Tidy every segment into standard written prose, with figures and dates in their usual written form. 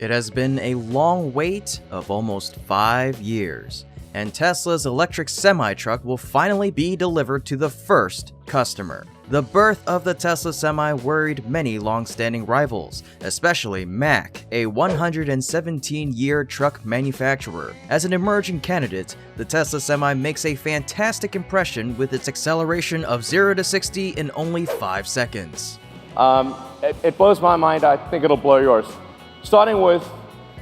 It has been a long wait of almost 5 years, and Tesla's electric semi-truck will finally be delivered to the first customer. The birth of the Tesla Semi worried many long-standing rivals, especially Mack, a 117-year truck manufacturer. As an emerging candidate, the Tesla Semi makes a fantastic impression with its acceleration of 0 to 60 in only 5 seconds. It blows my mind. I think it'll blow yours. Starting with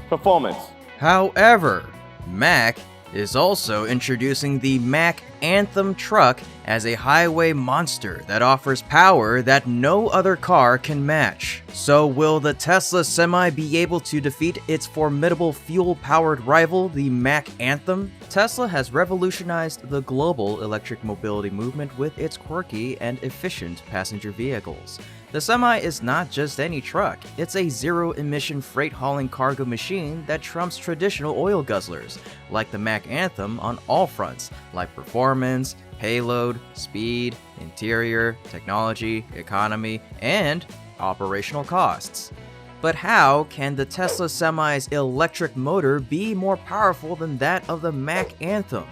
performance. However, Mack is also introducing the Mack Anthem truck as a highway monster that offers power that no other car can match. So will the Tesla Semi be able to defeat its formidable fuel-powered rival, the Mack Anthem? Tesla has revolutionized the global electric mobility movement with its quirky and efficient passenger vehicles. The Semi is not just any truck, it's a zero-emission freight-hauling cargo machine that trumps traditional oil guzzlers, like the Mack Anthem on all fronts, like performance, payload, speed, interior, technology, economy, and operational costs. But how can the Tesla Semi's electric motor be more powerful than that of the Mack Anthem?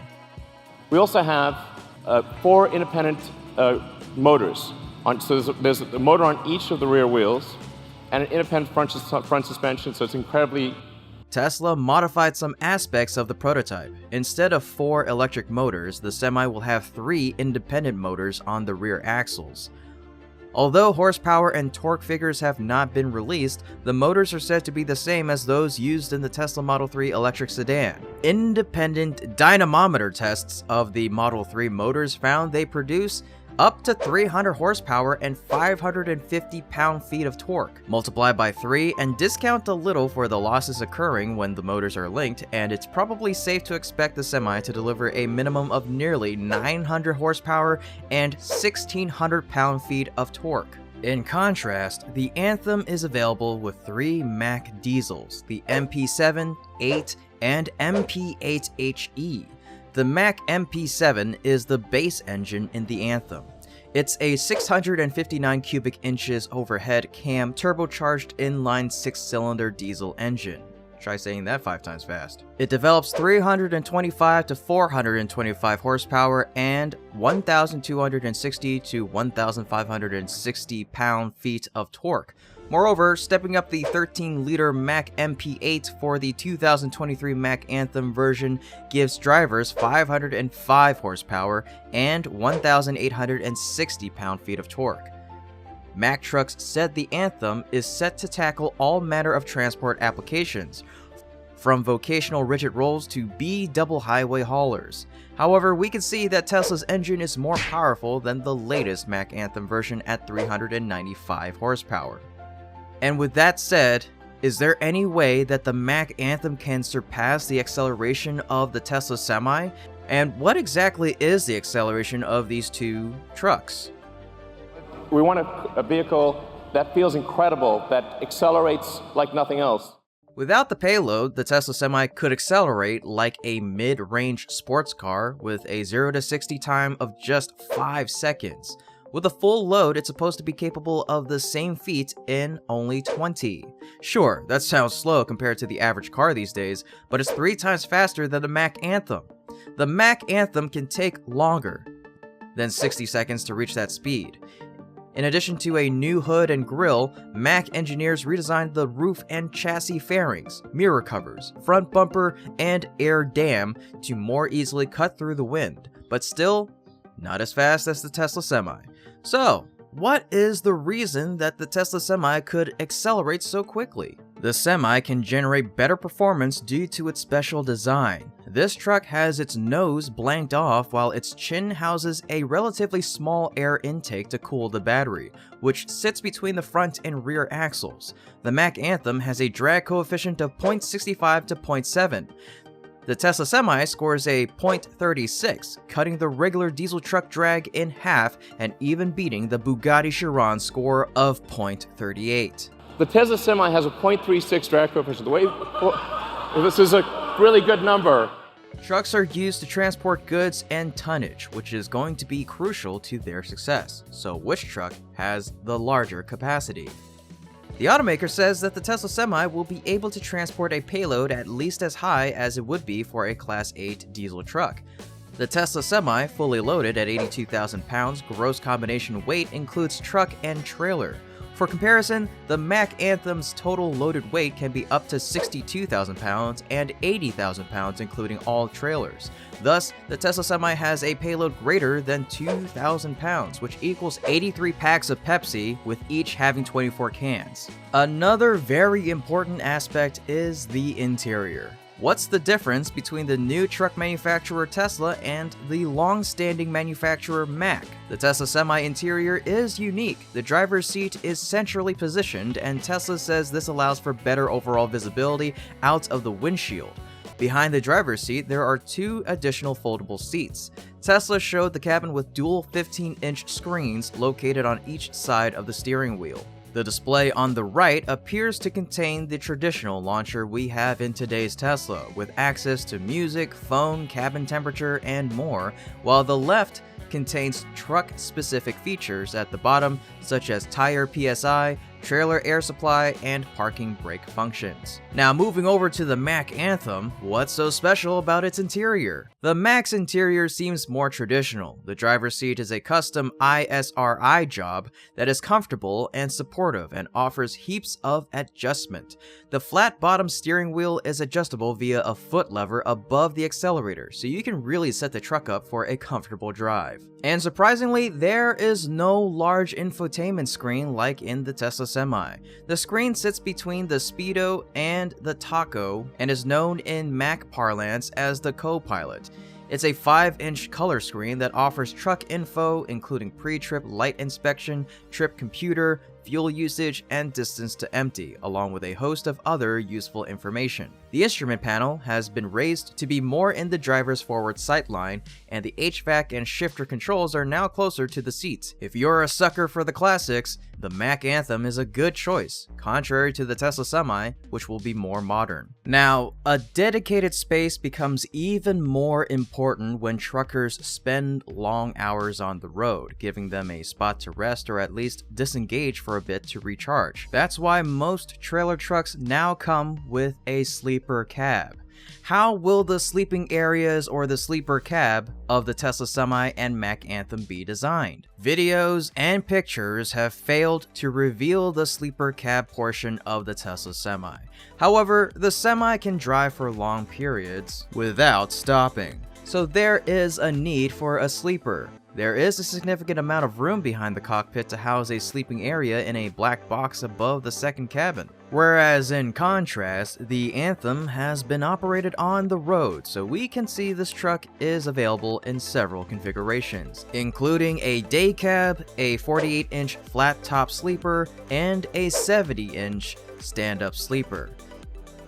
We also have 4 independent motors. So there's a motor on each of the rear wheels and an independent front suspension, so it's incredibly... Tesla modified some aspects of the prototype. Instead of 4 electric motors, the Semi will have 3 independent motors on the rear axles. Although horsepower and torque figures have not been released, the motors are said to be the same as those used in the Tesla Model 3 electric sedan. Independent dynamometer tests of the Model 3 motors found they produce up to 300 horsepower and 550 pound-feet of torque. Multiply by 3 and discount a little for the losses occurring when the motors are linked, and it's probably safe to expect the Semi to deliver a minimum of nearly 900 horsepower and 1600 pound-feet of torque. In contrast, the Anthem is available with 3 Mack diesels, the MP7, 8, and MP8HE. The Mack MP7 is the base engine in the Anthem. It's a 659 cubic inches overhead cam turbocharged inline 6-cylinder diesel engine. Try saying that 5 times fast. It develops 325 to 425 horsepower and 1,260 to 1,560 pound-feet of torque. Moreover, stepping up the 13-liter Mack MP8 for the 2023 Mack Anthem version gives drivers 505 horsepower and 1,860 pound-feet of torque. Mack Trucks said the Anthem is set to tackle all manner of transport applications, from vocational rigid rolls to B-double highway haulers. However, we can see that Tesla's engine is more powerful than the latest Mack Anthem version at 395 horsepower. And with that said, is there any way that the Mack Anthem can surpass the acceleration of the Tesla Semi? And what exactly is the acceleration of these two trucks? We want a vehicle that feels incredible, that accelerates like nothing else. Without the payload, the Tesla Semi could accelerate like a mid-range sports car with a 0 to 60 time of just 5 seconds. With a full load, it's supposed to be capable of the same feat in only 20. Sure, that sounds slow compared to the average car these days, but it's 3 times faster than the Mack Anthem. The Mack Anthem can take longer than 60 seconds to reach that speed. In addition to a new hood and grille, Mack engineers redesigned the roof and chassis fairings, mirror covers, front bumper, and air dam to more easily cut through the wind, but still not as fast as the Tesla Semi. So, what is the reason that the Tesla Semi could accelerate so quickly? The Semi can generate better performance due to its special design. This truck has its nose blanked off while its chin houses a relatively small air intake to cool the battery, which sits between the front and rear axles. The Mack Anthem has a drag coefficient of 0.65 to 0.7. The Tesla Semi scores a 0.36, cutting the regular diesel truck drag in half and even beating the Bugatti Chiron score of 0.38. The Tesla Semi has a 0.36 drag coefficient. This is a really good number. Trucks are used to transport goods and tonnage, which is going to be crucial to their success. So which truck has the larger capacity? The automaker says that the Tesla Semi will be able to transport a payload at least as high as it would be for a Class 8 diesel truck. The Tesla Semi, fully loaded at 82,000 pounds gross combination weight, includes truck and trailer. For comparison, the Mack Anthem's total loaded weight can be up to 62,000 pounds and 80,000 pounds including all trailers. Thus, the Tesla Semi has a payload greater than 2,000 pounds, which equals 83 packs of Pepsi, with each having 24 cans. Another very important aspect is the interior. What's the difference between the new truck manufacturer Tesla and the long-standing manufacturer Mack? The Tesla Semi interior is unique. The driver's seat is centrally positioned, and Tesla says this allows for better overall visibility out of the windshield. Behind the driver's seat, there are 2 additional foldable seats. Tesla showed the cabin with dual 15-inch screens located on each side of the steering wheel. The display on the right appears to contain the traditional launcher we have in today's Tesla, with access to music, phone, cabin temperature, and more, while the left contains truck-specific features at the bottom, such as tire PSI, trailer air supply, and parking brake functions. Now moving over to the Mack Anthem, what's so special about its interior? The Mack's interior seems more traditional. The driver's seat is a custom ISRI job that is comfortable and supportive and offers heaps of adjustment. The flat bottom steering wheel is adjustable via a foot lever above the accelerator, so you can really set the truck up for a comfortable drive. And surprisingly, there is no large infotainment screen like in the Tesla Semi. The screen sits between the Speedo and the Taco and is known in Mack parlance as the co-pilot. It's a 5-inch color screen that offers truck info, including pre-trip light inspection, trip computer, fuel usage, and distance to empty, along with a host of other useful information. The instrument panel has been raised to be more in the driver's forward sightline, and the HVAC and shifter controls are now closer to the seats. If you're a sucker for the classics, the Mack Anthem is a good choice, contrary to the Tesla Semi, which will be more modern. Now, a dedicated space becomes even more important when truckers spend long hours on the road, giving them a spot to rest or at least disengage for a bit to recharge. That's why most trailer trucks now come with a sleeper cab. How will the sleeping areas or the sleeper cab of the Tesla Semi and Mack Anthem be designed? Videos and pictures have failed to reveal the sleeper cab portion of the Tesla Semi. However, the Semi can drive for long periods without stopping, so there is a need for a sleeper. There is a significant amount of room behind the cockpit to house a sleeping area in a black box above the second cabin. Whereas in contrast, the Anthem has been operated on the road, so we can see this truck is available in several configurations, including a day cab, a 48-inch flat top sleeper, and a 70-inch stand-up sleeper.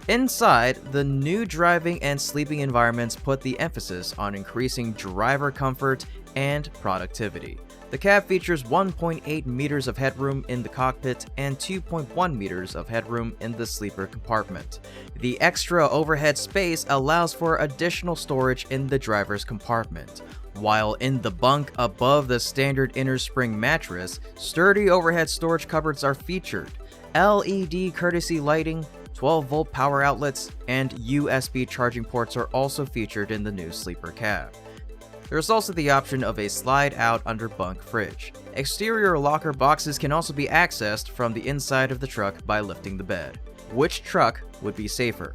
Inside, the new driving and sleeping environments put the emphasis on increasing driver comfort and productivity. The cab features 1.8 meters of headroom in the cockpit and 2.1 meters of headroom in the sleeper compartment. The extra overhead space allows for additional storage in the driver's compartment. While in the bunk above the standard inner spring mattress, sturdy overhead storage cupboards are featured. LED courtesy lighting, 12-volt power outlets, and USB charging ports are also featured in the new sleeper cab. There's also the option of a slide-out under-bunk fridge. Exterior locker boxes can also be accessed from the inside of the truck by lifting the bed. Which truck would be safer?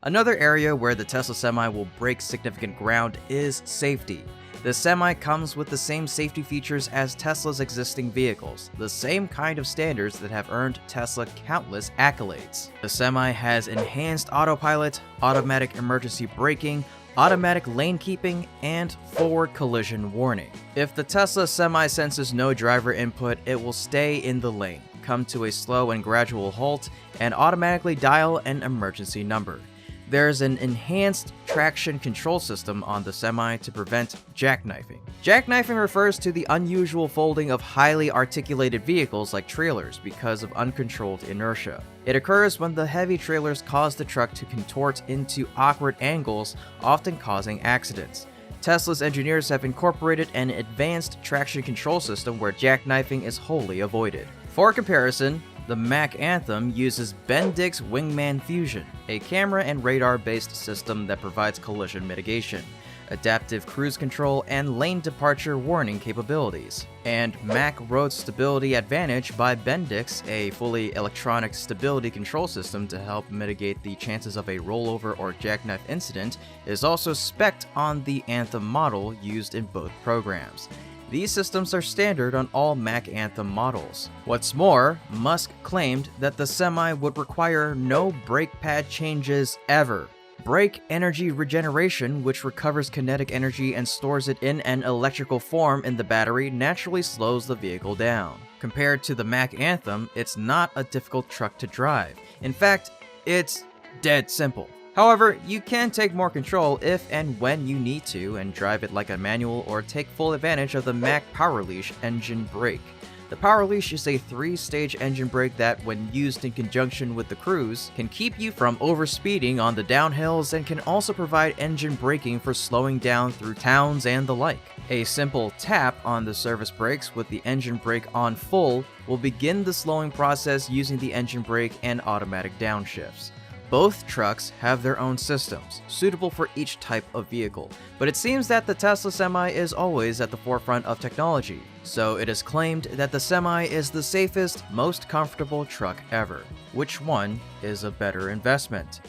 Another area where the Tesla Semi will break significant ground is safety. The Semi comes with the same safety features as Tesla's existing vehicles, the same kind of standards that have earned Tesla countless accolades. The Semi has enhanced autopilot, automatic emergency braking, automatic lane keeping, and forward collision warning. If the Tesla Semi senses no driver input, it will stay in the lane, come to a slow and gradual halt, and automatically dial an emergency number. There's an enhanced traction control system on the Semi to prevent jackknifing. Jackknifing refers to the unusual folding of highly articulated vehicles like trailers because of uncontrolled inertia. It occurs when the heavy trailers cause the truck to contort into awkward angles, often causing accidents. Tesla's engineers have incorporated an advanced traction control system where jackknifing is wholly avoided. For comparison, The Mack Anthem uses Bendix Wingman Fusion, a camera and radar-based system that provides collision mitigation, adaptive cruise control, and lane departure warning capabilities. And Mack Road Stability Advantage by Bendix, a fully electronic stability control system to help mitigate the chances of a rollover or jackknife incident, is also spec'd on the Anthem model used in both programs. These systems are standard on all Mack Anthem models. What's more, Musk claimed that the Semi would require no brake pad changes ever. Brake energy regeneration, which recovers kinetic energy and stores it in an electrical form in the battery, naturally slows the vehicle down. Compared to the Mack Anthem, it's not a difficult truck to drive. In fact, it's dead simple. However, you can take more control if and when you need to and drive it like a manual or take full advantage of the Mack Power Leash engine brake. The Power Leash is a 3-stage engine brake that, when used in conjunction with the cruise, can keep you from overspeeding on the downhills and can also provide engine braking for slowing down through towns and the like. A simple tap on the service brakes with the engine brake on full will begin the slowing process using the engine brake and automatic downshifts. Both trucks have their own systems, suitable for each type of vehicle, but it seems that the Tesla Semi is always at the forefront of technology, so it is claimed that the Semi is the safest, most comfortable truck ever. Which one is a better investment?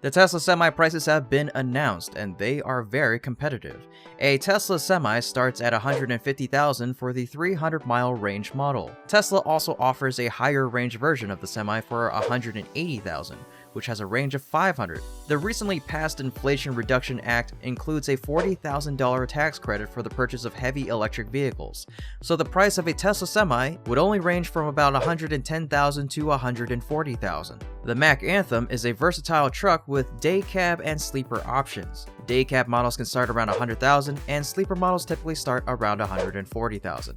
The Tesla Semi prices have been announced, and they are very competitive. A Tesla Semi starts at $150,000 for the 300-mile range model. Tesla also offers a higher range version of the Semi for $180,000, which has a range of 500. The recently passed Inflation Reduction Act includes a $40,000 tax credit for the purchase of heavy electric vehicles, so the price of a Tesla Semi would only range from about $110,000 to $140,000. The Mack Anthem is a versatile truck with day cab and sleeper options. Day cab models can start around $100,000 and sleeper models typically start around $140,000.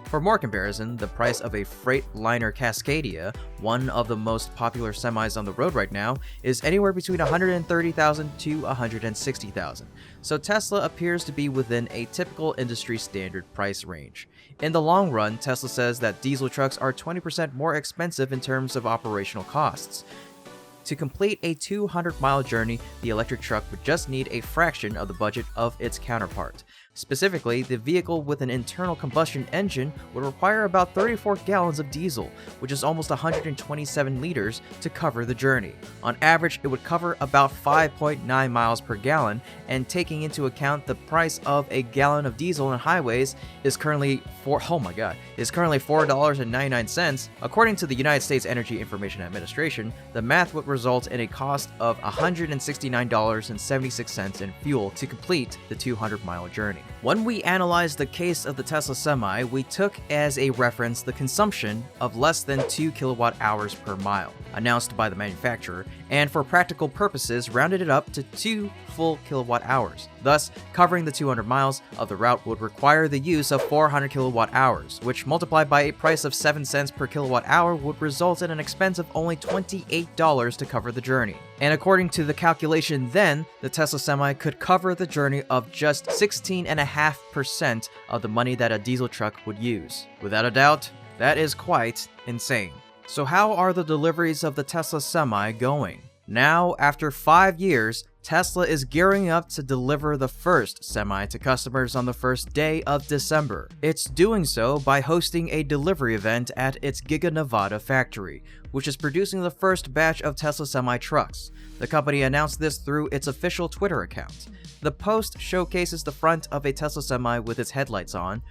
For more comparison, the price of a Freightliner Cascadia, one of the most popular semis on the road right now, is anywhere between $130,000 to $160,000, so Tesla appears to be within a typical industry standard price range. In the long run, Tesla says that diesel trucks are 20% more expensive in terms of operational costs. To complete a 200-mile journey, the electric truck would just need a fraction of the budget of its counterpart. Specifically, the vehicle with an internal combustion engine would require about 34 gallons of diesel, which is almost 127 liters, to cover the journey. On average, it would cover about 5.9 miles per gallon, and taking into account the price of a gallon of diesel on highways is currently $4.99. According to the United States Energy Information Administration, the math would result in a cost of $169.76 in fuel to complete the 200-mile journey. When we analyzed the case of the Tesla Semi, we took as a reference the consumption of less than 2 kilowatt hours per mile, announced by the manufacturer, and for practical purposes rounded it up to 2 full kilowatt hours. Thus, covering the 200 miles of the route would require the use of 400 kilowatt hours, which multiplied by a price of 7 cents per kilowatt hour would result in an expense of only $28 to cover the journey. And according to the calculation then, the Tesla Semi could cover the journey of just 16.5% of the money that a diesel truck would use. Without a doubt, that is quite insane. So how are the deliveries of the Tesla Semi going? Now, after 5 years, Tesla is gearing up to deliver the first Semi to customers on the first day of December. It's doing so by hosting a delivery event at its Giga Nevada factory, which is producing the first batch of Tesla Semi trucks. The company announced this through its official Twitter account. The post showcases the front of a Tesla Semi with its headlights on,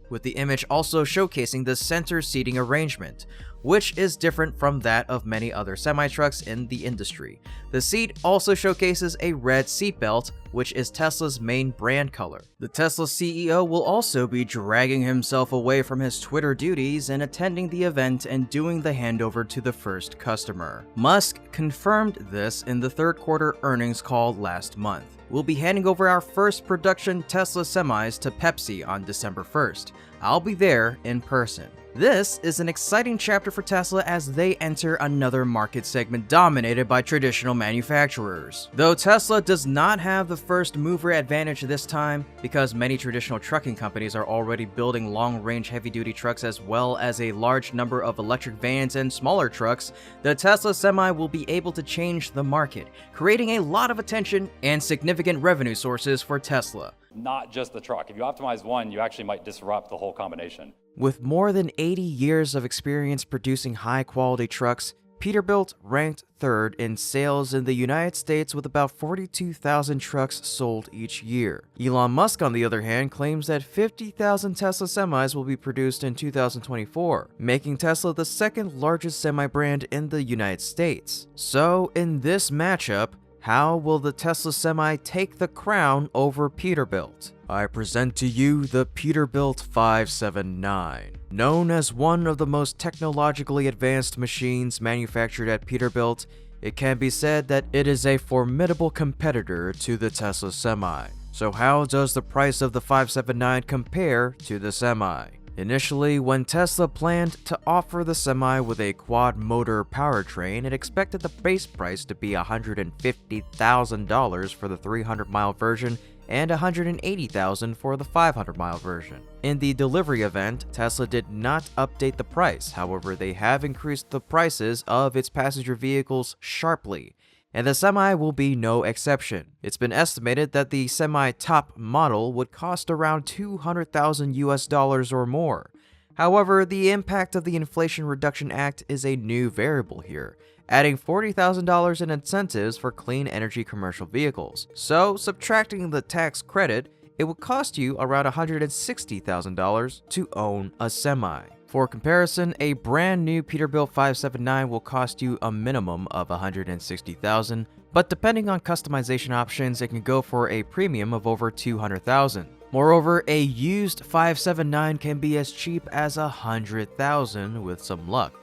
with the image also showcasing the center seating arrangement, which is different from that of many other semi-trucks in the industry. The seat also showcases a red seatbelt, which is Tesla's main brand color. The Tesla CEO will also be dragging himself away from his Twitter duties and attending the event and doing the handover to the first customer. Musk confirmed this in the third quarter earnings call last month. We'll be handing over our first production Tesla semis to Pepsi on December 1st. I'll be there in person. This is an exciting chapter for Tesla as they enter another market segment dominated by traditional manufacturers. Though Tesla does not have the first mover advantage this time, because many traditional trucking companies are already building long-range heavy-duty trucks as well as a large number of electric vans and smaller trucks, the Tesla Semi will be able to change the market, creating a lot of attention and significant revenue sources for Tesla. Not just the truck. If you optimize one, you actually might disrupt the whole combination. With more than 80 years of experience producing high-quality trucks, PETERBILT ranked third in sales in the United States with about 42,000 trucks sold each year. Elon Musk, on the other hand, claims that 50,000 Tesla semis will be produced in 2024, making Tesla the second largest semi-brand in the United States. So, in this matchup, how will the Tesla Semi take the crown over PETERBILT? I present to you the PETERBILT 579. Known as one of the most technologically advanced machines manufactured at PETERBILT, it can be said that it is a formidable competitor to the Tesla Semi. So how does the price of the 579 compare to the Semi? Initially, when Tesla planned to offer the Semi with a quad-motor powertrain, it expected the base price to be $150,000 for the 300-mile version and $180,000 for the 500-mile version. In the delivery event, Tesla did not update the price. However, they have increased the prices of its passenger vehicles sharply, and the Semi will be no exception. It's been estimated that the Semi top model would cost around $200,000 or more. However, the impact of the Inflation Reduction Act is a new variable here, adding $40,000 in incentives for clean energy commercial vehicles. So, subtracting the tax credit, it would cost you around $160,000 to own a Semi. For comparison, a brand new PETERBILT 579 will cost you a minimum of $160,000, but depending on customization options, it can go for a premium of over $200,000. Moreover, a used 579 can be as cheap as $100,000 with some luck,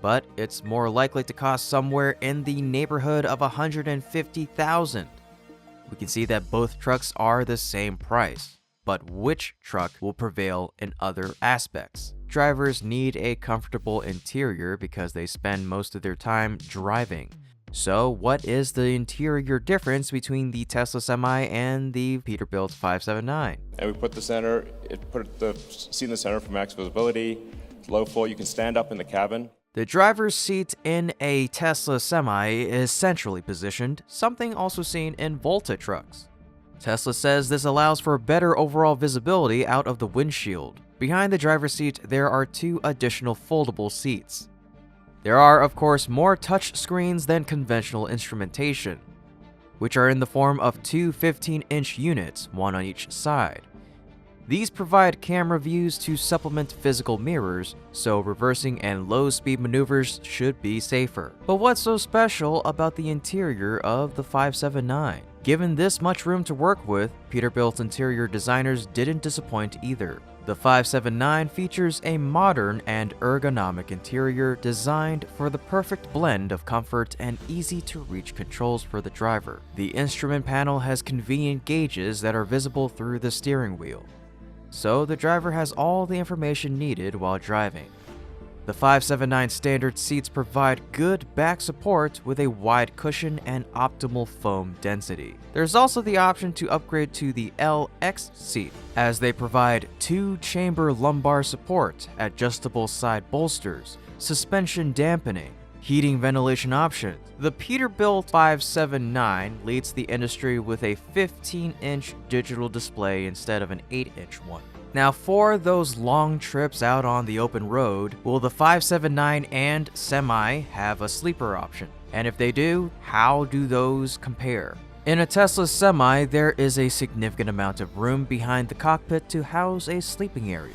but it's more likely to cost somewhere in the neighborhood of $150,000. We can see that both trucks are the same price, but which truck will prevail in other aspects? Drivers need a comfortable interior because they spend most of their time driving. So, what is the interior difference between the Tesla Semi and the PETERBILT 579? And we put the seat in the center for max visibility. Low full, you can stand up in the cabin. The driver's seat in a Tesla Semi is centrally positioned, something also seen in Volta trucks. Tesla says this allows for better overall visibility out of the windshield. Behind the driver's seat, there are two additional foldable seats. There are, of course, more touch screens than conventional instrumentation, which are in the form of two 15-inch units, one on each side. These provide camera views to supplement physical mirrors, so reversing and low-speed maneuvers should be safer. But what's so special about the interior of the 579? Given this much room to work with, PETERBILT interior designers didn't disappoint either. The 579 features a modern and ergonomic interior designed for the perfect blend of comfort and easy-to-reach controls for the driver. The instrument panel has convenient gauges that are visible through the steering wheel, so the driver has all the information needed while driving. The 579 standard seats provide good back support with a wide cushion and optimal foam density. There's also the option to upgrade to the LX seat, as they provide two-chamber lumbar support, adjustable side bolsters, suspension dampening, heating ventilation options. The PETERBILT 579 leads the industry with a 15-inch digital display instead of an 8-inch one. Now, for those long trips out on the open road, will the 579 and Semi have a sleeper option? And if they do, how do those compare? In a Tesla Semi, there is a significant amount of room behind the cockpit to house a sleeping area.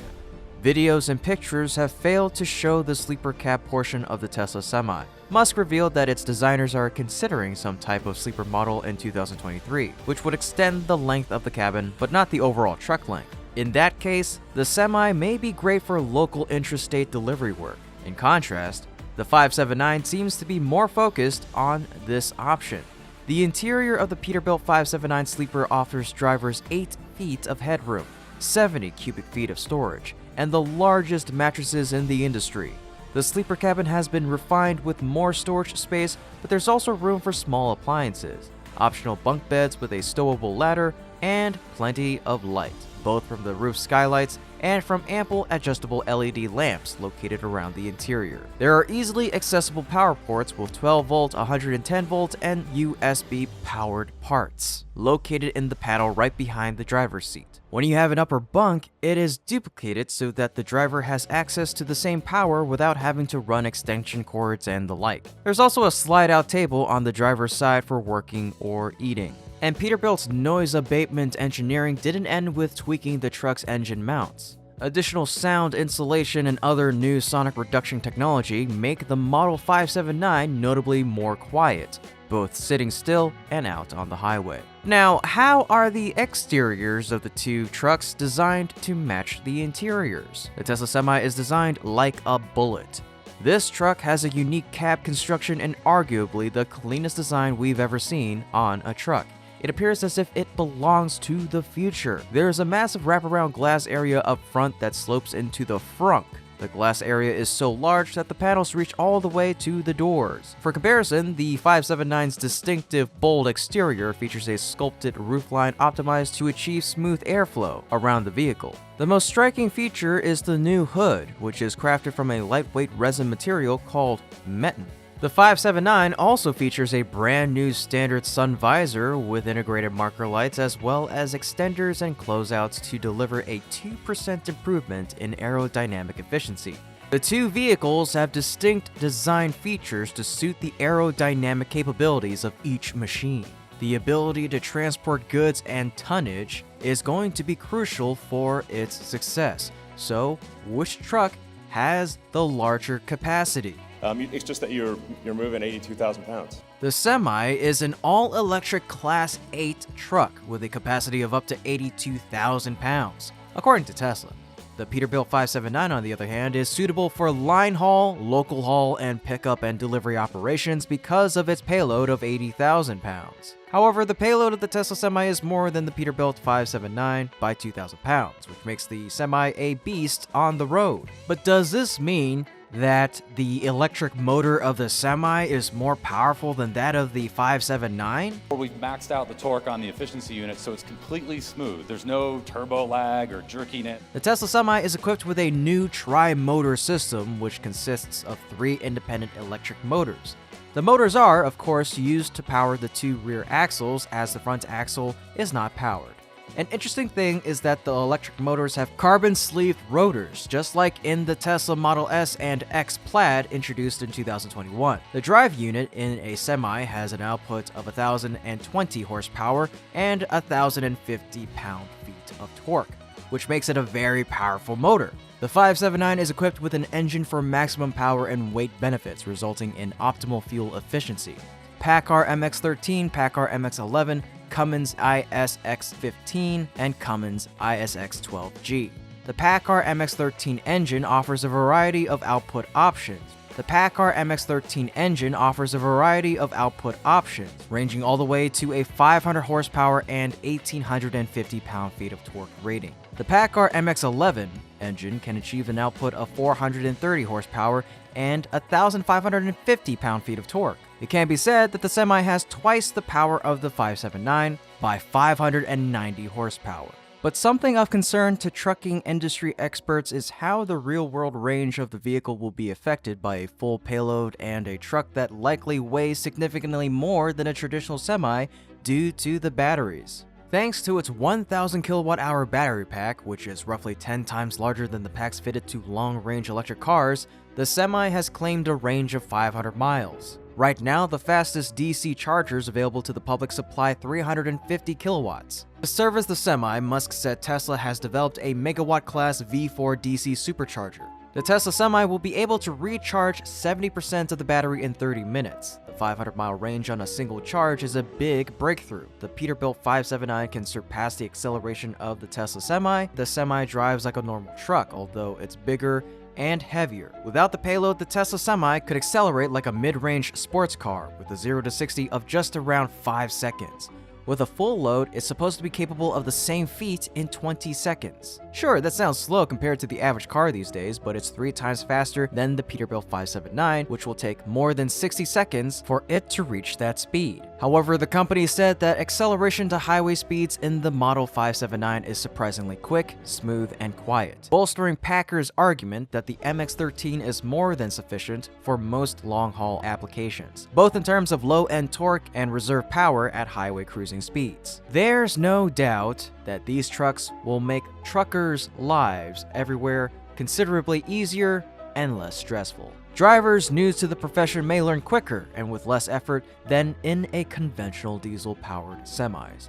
Videos and pictures have failed to show the sleeper cab portion of the Tesla Semi. Musk revealed that its designers are considering some type of sleeper model in 2023, which would extend the length of the cabin, but not the overall truck length. In that case, the Semi may be great for local intrastate delivery work. In contrast, the 579 seems to be more focused on this option. The interior of the PETERBILT 579 Sleeper offers drivers 8 feet of headroom, 70 cubic feet of storage, and the largest mattresses in the industry. The sleeper cabin has been refined with more storage space, but there's also room for small appliances, optional bunk beds with a stowable ladder, and plenty of light, both from the roof skylights and from ample adjustable LED lamps located around the interior. There are easily accessible power ports with 12-volt, 110-volt, and USB-powered parts located in the panel right behind the driver's seat. When you have an upper bunk, it is duplicated so that the driver has access to the same power without having to run extension cords and the like. There's also a slide-out table on the driver's side for working or eating. And Peterbilt's noise abatement engineering didn't end with tweaking the truck's engine mounts. Additional sound insulation and other new sonic reduction technology make the Model 579 notably more quiet, both sitting still and out on the highway. Now, how are the exteriors of the two trucks designed to match the interiors? The Tesla Semi is designed like a bullet. This truck has a unique cab construction and arguably the cleanest design we've ever seen on a truck. It appears as if it belongs to the future. There is a massive wraparound glass area up front that slopes into the frunk. The glass area is so large that the panels reach all the way to the doors. For comparison, the 579's distinctive, bold exterior features a sculpted roofline optimized to achieve smooth airflow around the vehicle. The most striking feature is the new hood, which is crafted from a lightweight resin material called metin. The 579 also features a brand new standard sun visor with integrated marker lights as well as extenders and closeouts to deliver a 2% improvement in aerodynamic efficiency. The two vehicles have distinct design features to suit the aerodynamic capabilities of each machine. The ability to transport goods and tonnage is going to be crucial for its success. So, which truck has the larger capacity? It's just that you're moving 82,000 pounds. The Semi is an all-electric Class 8 truck with a capacity of up to 82,000 pounds, according to Tesla. The Peterbilt 579, on the other hand, is suitable for line haul, local haul, and pickup and delivery operations because of its payload of 80,000 pounds. However, the payload of the Tesla Semi is more than the Peterbilt 579 by 2,000 pounds, which makes the Semi a beast on the road. But does this mean that the electric motor of the Semi is more powerful than that of the 579? We've maxed out the torque on the efficiency unit, so it's completely smooth. There's no turbo lag or jerkiness. The Tesla Semi is equipped with a new tri-motor system, which consists of 3 independent electric motors. The motors are, of course, used to power the 2 rear axles, as the front axle is not powered. An interesting thing is that the electric motors have carbon-sleeved rotors, just like in the Tesla Model S and X Plaid introduced in 2021. The drive unit in a Semi has an output of 1,020 horsepower and 1,050 pound-feet of torque, which makes it a very powerful motor. The 579 is equipped with an engine for maximum power and weight benefits, resulting in optimal fuel efficiency. PACCAR MX-13, PACCAR MX-11, Cummins ISX-15, and Cummins ISX-12G. The PACCAR MX-13 engine offers a variety of output options. The PACCAR MX-13 engine offers a variety of output options, ranging all the way to a 500 horsepower and 1,850 pound-feet of torque rating. The PACCAR MX-11 engine can achieve an output of 430 horsepower and 1,550 pound-feet of torque. It can be said that the Semi has twice the power of the 579 by 590 horsepower. But something of concern to trucking industry experts is how the real-world range of the vehicle will be affected by a full payload and a truck that likely weighs significantly more than a traditional Semi due to the batteries. Thanks to its 1,000 kilowatt-hour battery pack, which is roughly 10 times larger than the packs fitted to long-range electric cars, the Semi has claimed a range of 500 miles. Right now, the fastest DC chargers available to the public supply 350 kilowatts. To service the Semi, Musk said Tesla has developed a megawatt-class V4 DC supercharger. The Tesla Semi will be able to recharge 70% of the battery in 30 minutes. The 500-mile range on a single charge is a big breakthrough. The Peterbilt 579 can surpass the acceleration of the Tesla Semi. The Semi drives like a normal truck, although it's bigger and heavier. Without the payload, the Tesla Semi could accelerate like a mid-range sports car with a 0 to 60 of just around 5 seconds. With a full load, it's supposed to be capable of the same feat in 20 seconds. Sure, that sounds slow compared to the average car these days, but it's 3 times faster than the Peterbilt 579, which will take more than 60 seconds for it to reach that speed. However, the company said that acceleration to highway speeds in the Model 579 is surprisingly quick, smooth, and quiet, bolstering Packer's argument that the MX-13 is more than sufficient for most long-haul applications, both in terms of low-end torque and reserve power at highway cruising speeds. There's no doubt that these trucks will make truckers' lives everywhere considerably easier and less stressful. Drivers new to the profession may learn quicker and with less effort than in a conventional diesel-powered semis.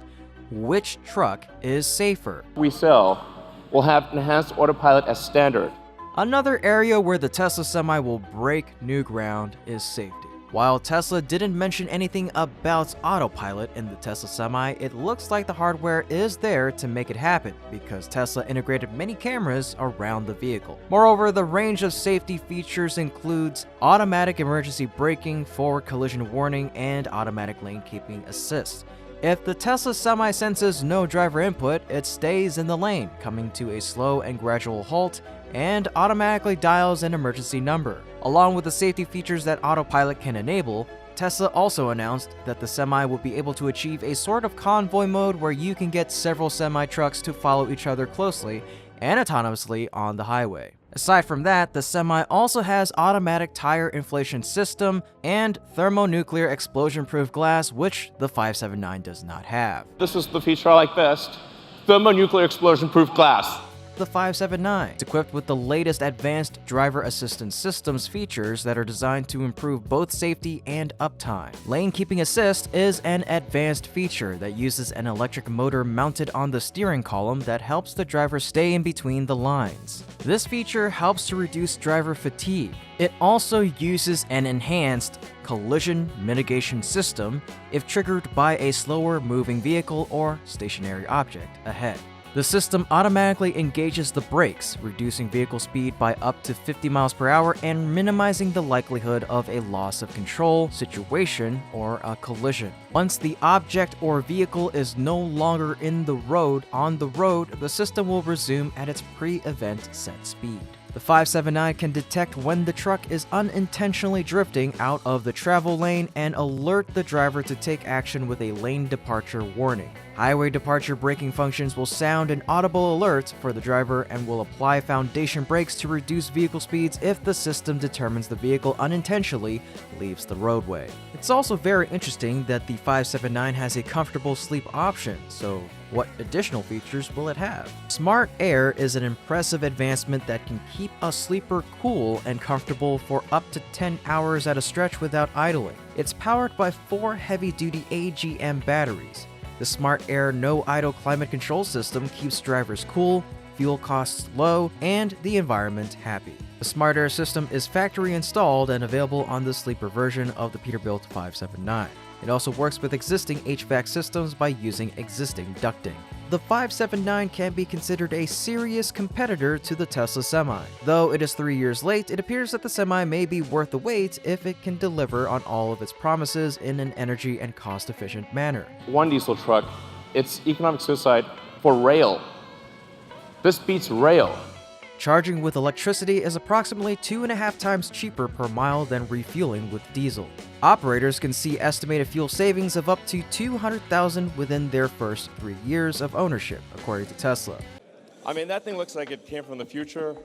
Which truck is safer? We sell will have enhanced autopilot as standard. Another area where the Tesla Semi will break new ground is safety. While Tesla didn't mention anything about autopilot in the Tesla Semi, it looks like the hardware is there to make it happen because Tesla integrated many cameras around the vehicle. Moreover, the range of safety features includes automatic emergency braking, forward collision warning, and automatic lane keeping assist. If the Tesla Semi senses no driver input, it stays in the lane, coming to a slow and gradual halt, and automatically dials an emergency number. Along with the safety features that autopilot can enable, Tesla also announced that the Semi will be able to achieve a sort of convoy mode where you can get several semi-trucks to follow each other closely and autonomously on the highway. Aside from that, the Semi also has automatic tire inflation system and thermonuclear explosion-proof glass, which the 579 does not have. This is the feature I like best: thermonuclear explosion-proof glass. The 579 is equipped with the latest advanced driver assistance systems features that are designed to improve both safety and uptime. Lane keeping assist is an advanced feature that uses an electric motor mounted on the steering column that helps the driver stay in between the lines. This feature helps to reduce driver fatigue. It also uses an enhanced collision mitigation system if triggered by a slower moving vehicle or stationary object ahead. The system automatically engages the brakes, reducing vehicle speed by up to 50 miles per hour and minimizing the likelihood of a loss of control situation or a collision. Once the object or vehicle is no longer on the road, the system will resume at its pre-event set speed. The 579 can detect when the truck is unintentionally drifting out of the travel lane and alert the driver to take action with a lane departure warning. Highway departure braking functions will sound an audible alert for the driver and will apply foundation brakes to reduce vehicle speeds if the system determines the vehicle unintentionally leaves the roadway. It's also very interesting that the 579 has a comfortable sleep option, so what additional features will it have? Smart Air is an impressive advancement that can keep a sleeper cool and comfortable for up to 10 hours at a stretch without idling. It's powered by 4 heavy-duty AGM batteries. The Smart Air no-idle climate control system keeps drivers cool, fuel costs low, and the environment happy. The Smart Air system is factory installed and available on the sleeper version of the Peterbilt 579. It also works with existing HVAC systems by using existing ducting. The 579 can be considered a serious competitor to the Tesla Semi. Though it is 3 years late, it appears that the Semi may be worth the wait if it can deliver on all of its promises in an energy and cost-efficient manner. One diesel truck, it's economic suicide for rail. This beats rail. Charging with electricity is approximately 2.5 times cheaper per mile than refueling with diesel. Operators can see estimated fuel savings of up to $200,000 within their first 3 years of ownership, according to Tesla. I mean, that thing looks like it came from the future.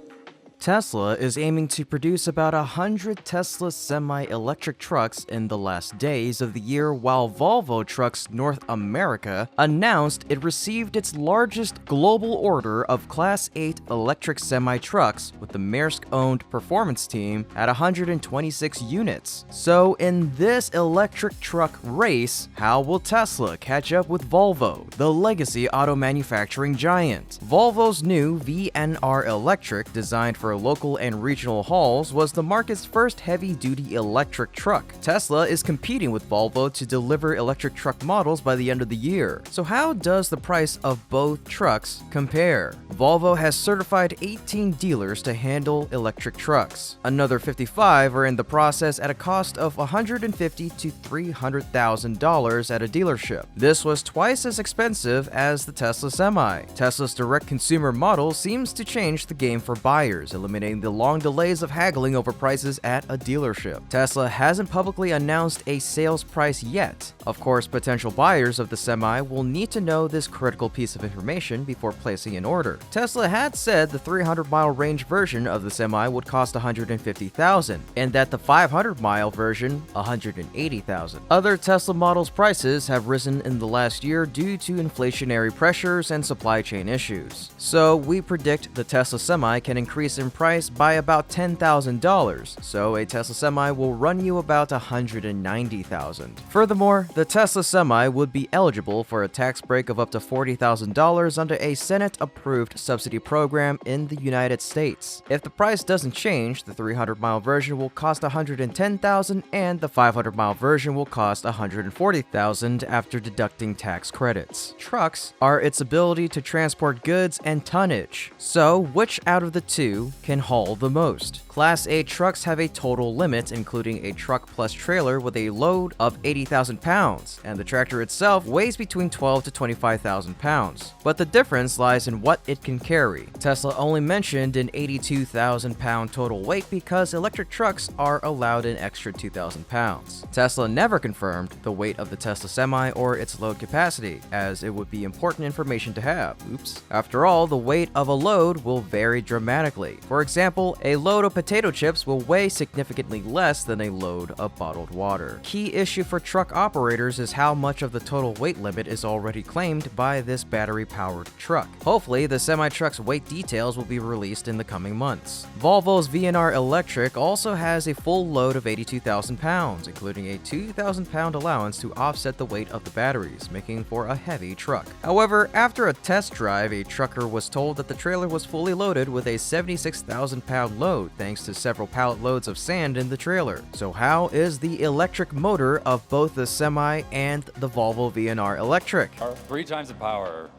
Tesla is aiming to produce about 100 Tesla semi-electric trucks in the last days of the year, while Volvo Trucks North America announced it received its largest global order of Class 8 electric semi-trucks with the Maersk-owned performance team at 126 units. So in this electric truck race, how will Tesla catch up with Volvo, the legacy auto manufacturing giant? Volvo's new VNR Electric, designed for for local and regional hauls, was the market's first heavy-duty electric truck. Tesla is competing with Volvo to deliver electric truck models by the end of the year. So how does the price of both trucks compare? Volvo has certified 18 dealers to handle electric trucks. Another 55 are in the process at a cost of $150,000 to $300,000 at a dealership. This was twice as expensive as the Tesla Semi. Tesla's direct-consumer model seems to change the game for buyers, eliminating the long delays of haggling over prices at a dealership. Tesla hasn't publicly announced a sales price yet. Of course, potential buyers of the Semi will need to know this critical piece of information before placing an order. Tesla had said the 300-mile range version of the Semi would cost $150,000, and that the 500-mile version $180,000. Other Tesla models' prices have risen in the last year due to inflationary pressures and supply chain issues. So we predict the Tesla Semi can increase in price by about $10,000, so a Tesla Semi will run you about $190,000. Furthermore, the Tesla Semi would be eligible for a tax break of up to $40,000 under a Senate-approved subsidy program in the United States. If the price doesn't change, the 300-mile version will cost $110,000 and the 500-mile version will cost $140,000 after deducting tax credits. Trucks are its ability to transport goods and tonnage. So, which out of the two can haul the most? Class A trucks have a total limit, including a truck plus trailer with a load of 80,000 pounds, and the tractor itself weighs between 12 to 25,000 pounds. But the difference lies in what it can carry. Tesla only mentioned an 82,000 pound total weight because electric trucks are allowed an extra 2,000 pounds. Tesla never confirmed the weight of the Tesla Semi or its load capacity, as it would be important information to have. Oops. After all, the weight of a load will vary dramatically. For example, a load of potato chips will weigh significantly less than a load of bottled water. Key issue for truck operators is how much of the total weight limit is already claimed by this battery-powered truck. Hopefully, the semi-truck's weight details will be released in the coming months. Volvo's VNR Electric also has a full load of 82,000 pounds, including a 2,000 pound allowance to offset the weight of the batteries, making for a heavy truck. However, after a test drive, a trucker was told that the trailer was fully loaded with a 76,000 pound load, thanks to several pallet loads of sand in the trailer. So how is the electric motor of both the Semi and the Volvo VNR Electric? Are 3 times the power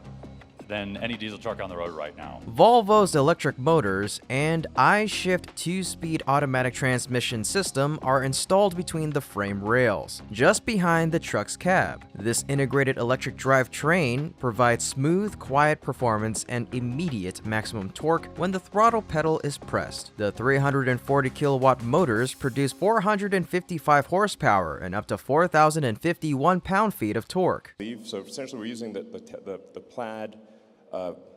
than any diesel truck on the road right now. Volvo's electric motors and I-Shift 2-speed automatic transmission system are installed between the frame rails, just behind the truck's cab. This integrated electric drivetrain provides smooth, quiet performance and immediate maximum torque when the throttle pedal is pressed. The 340 kilowatt motors produce 455 horsepower and up to 4,051 pound-feet of torque. So essentially we're using the plaid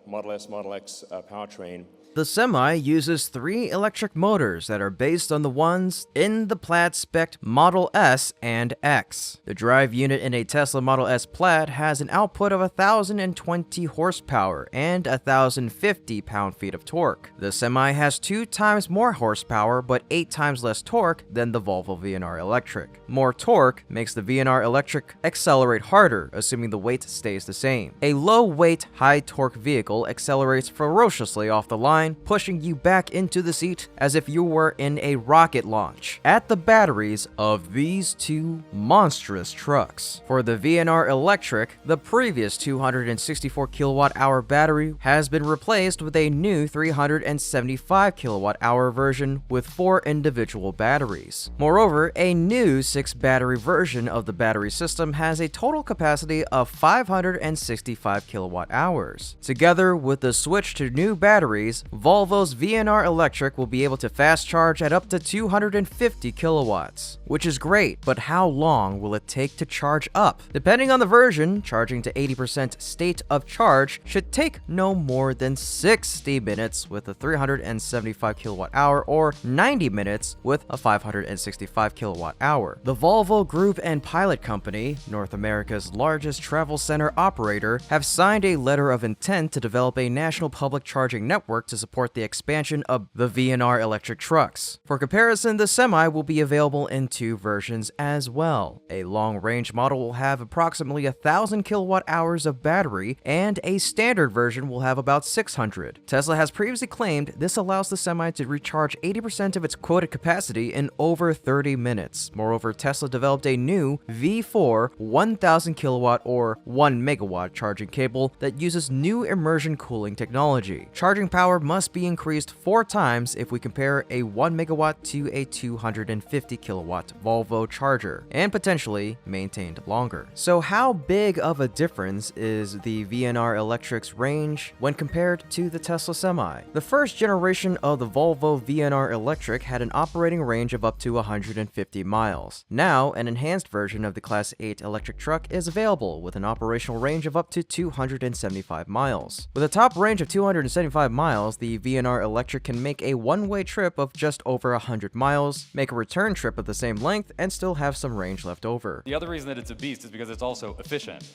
Model S, Model X powertrain. The Semi uses 3 electric motors that are based on the ones in the Plaid spec Model S and X. The drive unit in a Tesla Model S Plaid has an output of 1,020 horsepower and 1,050 pound-feet of torque. The Semi has 2 times more horsepower but 8 times less torque than the Volvo VNR Electric. More torque makes the VNR Electric accelerate harder, assuming the weight stays the same. A low-weight, high-torque vehicle accelerates ferociously off the line, pushing you back into the seat as if you were in a rocket launch at the batteries of these 2 monstrous trucks. For the VNR Electric, the previous 264 kilowatt-hour battery has been replaced with a new 375 kilowatt-hour version with 4 individual batteries. Moreover, a new 6-battery version of the battery system has a total capacity of 565 kilowatt-hours. Together with the switch to new batteries, Volvo's VNR Electric will be able to fast charge at up to 250 kilowatts, which is great, but how long will it take to charge up? Depending on the version, charging to 80% state of charge should take no more than 60 minutes with a 375 kilowatt hour or 90 minutes with a 565 kilowatt hour. The Volvo Group and Pilot Company, North America's largest travel center operator, have signed a letter of intent to develop a national public charging network to to support the expansion of the VNR electric trucks. For comparison, the Semi will be available in 2 versions as well. A long-range model will have approximately 1,000 kilowatt hours of battery, and a standard version will have about 600. Tesla has previously claimed this allows the Semi to recharge 80% of its quoted capacity in over 30 minutes. Moreover, Tesla developed a new V4 1,000 kilowatt or 1 megawatt charging cable that uses new immersion cooling technology. Charging power must be increased 4 times if we compare a 1 megawatt to a 250 kilowatt Volvo charger, and potentially maintained longer. So how big of a difference is the VNR Electric's range when compared to the Tesla Semi? The first generation of the Volvo VNR Electric had an operating range of up to 150 miles. Now, an enhanced version of the Class 8 electric truck is available with an operational range of up to 275 miles. With a top range of 275 miles, the VNR Electric can make a one-way trip of just over 100 miles, make a return trip of the same length, and still have some range left over. The other reason that it's a beast is because it's also efficient.